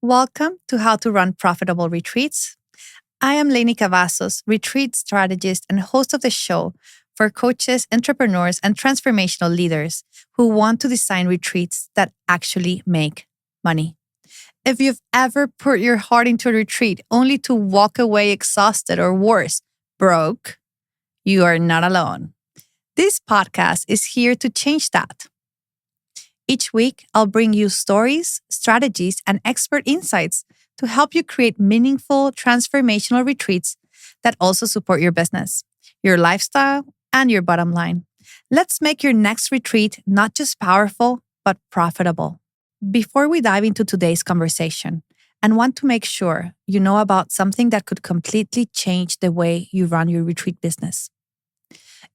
Welcome to How to Run Profitable Retreats. I am Leni Cavazos, retreat strategist and host of the show for coaches, entrepreneurs, and transformational leaders who want to design retreats that actually make money. If you've ever put your heart into a retreat only to walk away exhausted or worse, broke, you are not alone. This podcast is here to change that. Each week, I'll bring you stories, strategies, and expert insights to help you create meaningful, transformational retreats that also support your business, your lifestyle, and your bottom line. Let's make your next retreat not just powerful, but profitable. Before we dive into today's conversation, I want to make sure you know about something that could completely change the way you run your retreat business.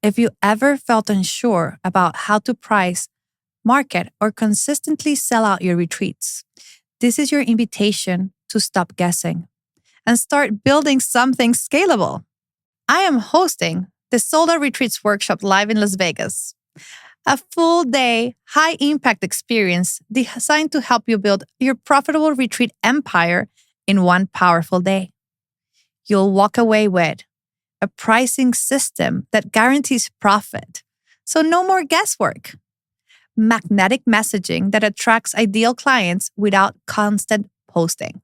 If you ever felt unsure about how to price, market, or consistently sell out your retreats, this is your invitation to stop guessing and start building something scalable. I am hosting the Sold Out Retreats Workshop live in Las Vegas, a full-day, high-impact experience designed to help you build your profitable retreat empire in one powerful day. You'll walk away with a pricing system that guarantees profit, so no more guesswork. Magnetic messaging that attracts ideal clients without constant posting.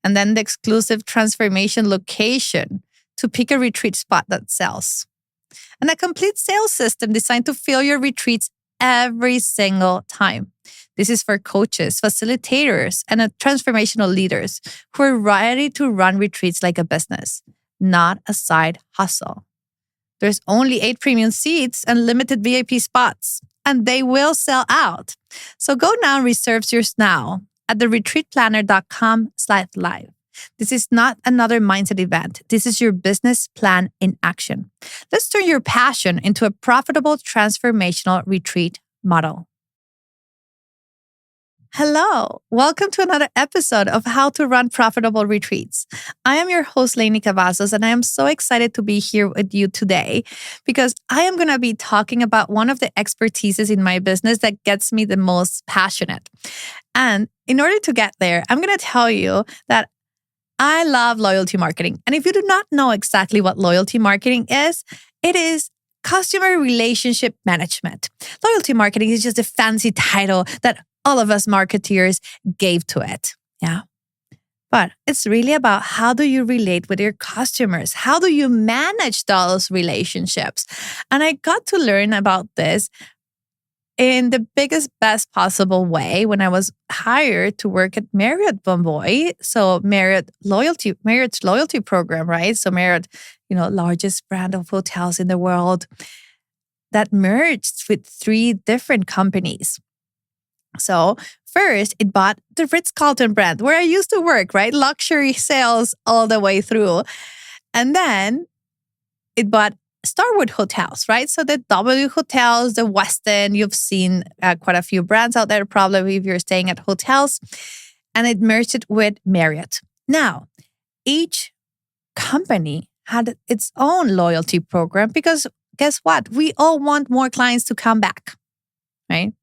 And then the exclusive transformation location to pick a retreat spot that sells. And a complete sales system designed to fill your retreats every single time. This is for coaches, facilitators, and transformational leaders who are ready to run retreats like a business, not a side hustle. There's only 8 premium seats and limited VIP spots, and they will sell out. So go now and reserve yours now at theretreatplanner.com/live. This is not another mindset event. This is your business plan in action. Let's turn your passion into a profitable transformational retreat model. Hello, welcome to another episode of How to Run Profitable Retreats. I am your host, Leni Cavazos, and I am so excited to be here with you today because I am going to be talking about one of the expertises in my business that gets me the most passionate. And in order to get there, I'm going to tell you that I love loyalty marketing. And if you do not know exactly what loyalty marketing is, it is customer relationship management. Loyalty marketing is just a fancy title that all of us marketeers gave to it. Yeah. But it's really about how do you relate with your customers? How do you manage those relationships? And I got to learn about this in the biggest, best possible way when I was hired to work at Marriott Bonvoy. So Marriott Marriott's loyalty program, right? So Marriott, largest brand of hotels in the world that merged with 3 different companies. So first, it bought the Ritz-Carlton brand where I used to work, right? Luxury sales all the way through. And then it bought Starwood hotels, right? So the W hotels, the Westin, you've seen quite a few brands out there probably if you're staying at hotels. And it merged it with Marriott. Now, each company had its own loyalty program because guess what? We all want more clients to come back, right?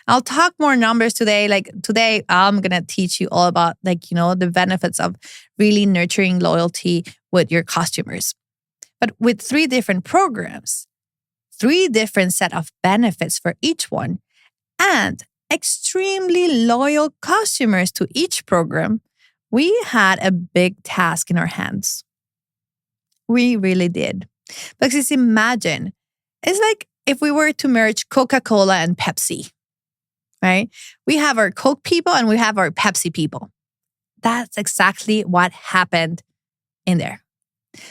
I'll talk more numbers today. Like today, I'm going to teach you all about the benefits of really nurturing loyalty with your customers. But with 3 different programs, 3 different set of benefits for each one, and extremely loyal customers to each program, we had a big task in our hands. We really did. Because imagine, it's like if we were to merge Coca-Cola and Pepsi. Right? We have our Coke people and we have our Pepsi people. That's exactly what happened in there.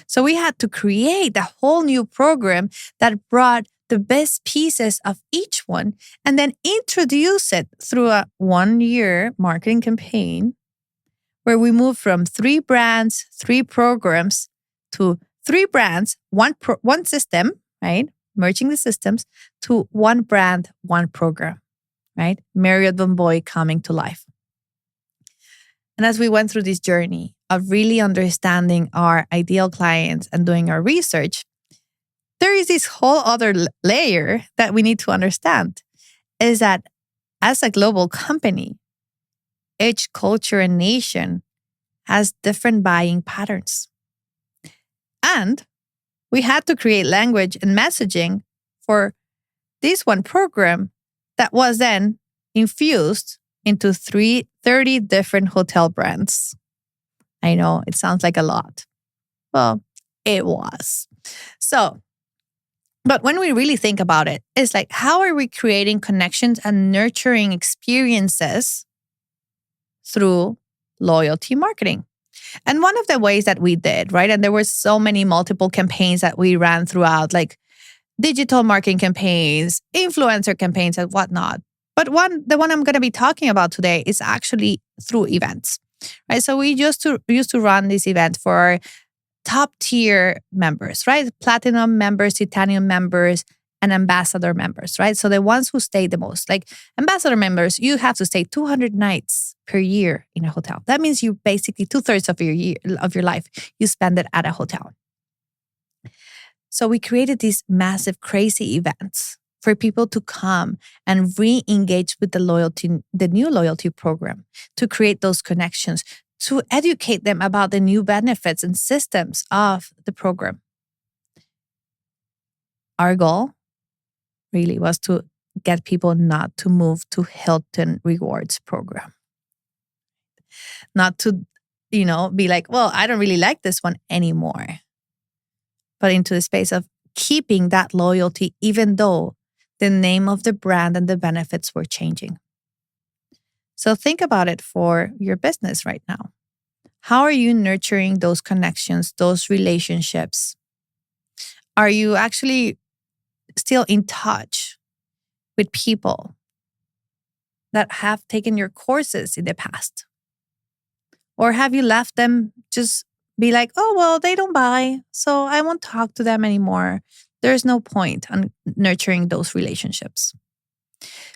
So we had to create a whole new program that brought the best pieces of each one and then introduce it through a 1-year marketing campaign where we moved from 3 brands, 3 programs to 3 brands, one system, right? Merging the systems to 1 brand, 1 program. Right? Marriott Bonvoy coming to life. And as we went through this journey of really understanding our ideal clients and doing our research, there is this whole other layer that we need to understand is that as a global company, each culture and nation has different buying patterns. And we had to create language and messaging for this one program that was then infused into 30 different hotel brands. I know it sounds like a lot. Well, it was. So, but when we really think about it, it's like, how are we creating connections and nurturing experiences through loyalty marketing? And one of the ways that we did, right? And there were so many multiple campaigns that we ran throughout, like digital marketing campaigns, influencer campaigns, and whatnot. But the one I'm going to be talking about today is actually through events, right? So we used to run this event for our top tier members, right? Platinum members, titanium members, and ambassador members, right? So the ones who stay the most, like ambassador members, you have to stay 200 nights per year in a hotel. That means you basically 2/3 of your life, you spend it at a hotel. So we created these massive, crazy events for people to come and re-engage with the new loyalty program, to create those connections, to educate them about the new benefits and systems of the program. Our goal really was to get people not to move to Hilton Rewards program. Not to, be like, well, I don't really like this one anymore. But into the space of keeping that loyalty, even though the name of the brand and the benefits were changing. So think about it for your business right now. How are you nurturing those connections, those relationships? Are you actually still in touch with people that have taken your courses in the past? Or have you left them just be like, oh, well, they don't buy, so I won't talk to them anymore. There's no point on nurturing those relationships.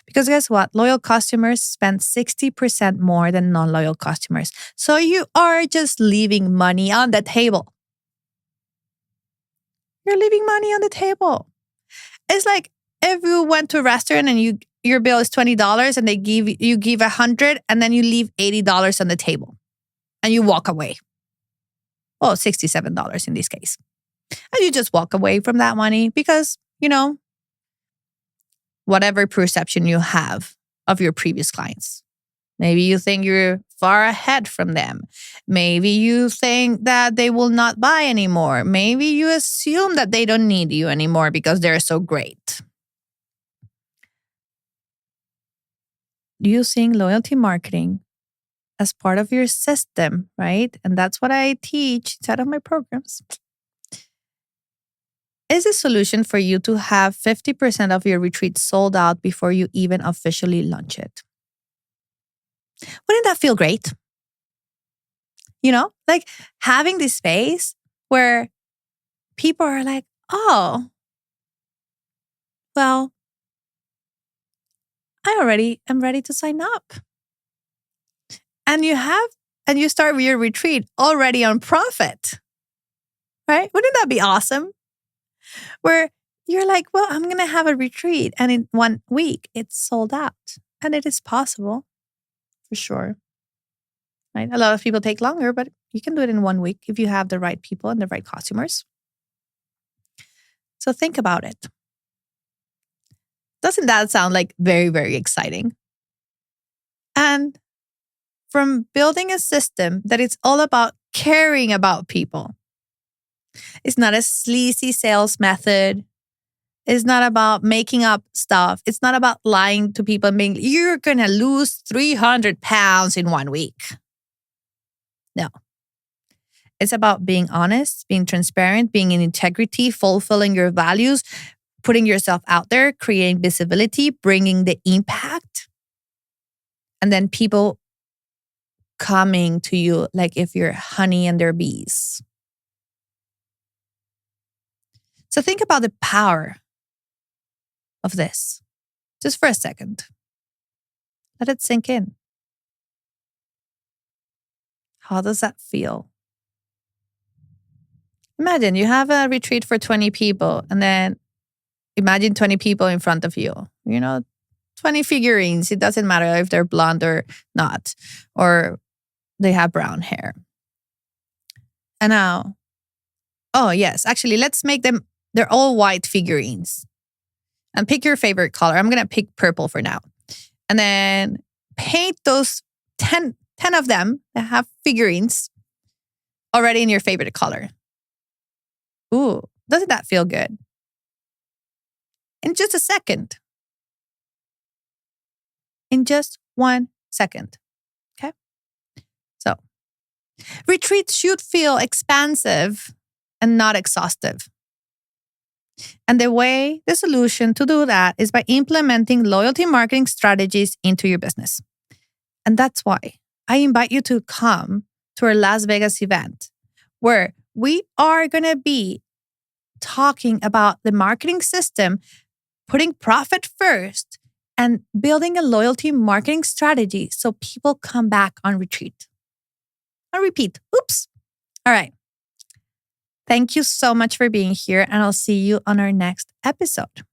Because guess what? Loyal customers spend 60% more than non-loyal customers. So you are just leaving money on the table. You're leaving money on the table. It's like if you went to a restaurant and your bill is $20 and you give $100 and then you leave $80 on the table and you walk away. Well, $67 in this case. And you just walk away from that money because, whatever perception you have of your previous clients. Maybe you think you're far ahead from them. Maybe you think that they will not buy anymore. Maybe you assume that they don't need you anymore because they're so great. Using loyalty marketing as part of your system, right? And that's what I teach inside of my programs. Is a solution for you to have 50% of your retreat sold out before you even officially launch it. Wouldn't that feel great? Like having this space where people are like, oh, well, I already am ready to sign up. And you start your retreat already on profit, right? Wouldn't that be awesome? Where you're like, well, I'm going to have a retreat and in 1 week it's sold out. And it is possible for sure, right? A lot of people take longer, but you can do it in 1 week if you have the right people and the right customers. So think about it. Doesn't that sound like very, very exciting? And from building a system that it's all about caring about people. It's not a sleazy sales method. It's not about making up stuff. It's not about lying to people and being, you're going to lose 300 pounds in 1 week. No. It's about being honest, being transparent, being in integrity, fulfilling your values, putting yourself out there, creating visibility, bringing the impact. And then people coming to you like if you're honey and they're bees. So think about the power of this just for a second. Let it sink in. How does that feel? Imagine you have a retreat for 20 people and then imagine 20 people in front of you. 20 figurines. It doesn't matter if they're blonde or not, or they have brown hair. And now, oh, yes, actually, let's make them, they're all white figurines. And pick your favorite color. I'm going to pick purple for now. And then paint those 10 of them that have figurines already in your favorite color. Ooh, doesn't that feel good? In just a second. In just 1 second. Okay? So, retreats should feel expansive and not exhaustive. And the solution to do that is by implementing loyalty marketing strategies into your business. And that's why I invite you to come to our Las Vegas event, where we are going to be talking about the marketing system, putting profit first, and building a loyalty marketing strategy so people come back on retreat. On repeat. Oops. All right. Thank you so much for being here, and I'll see you on our next episode.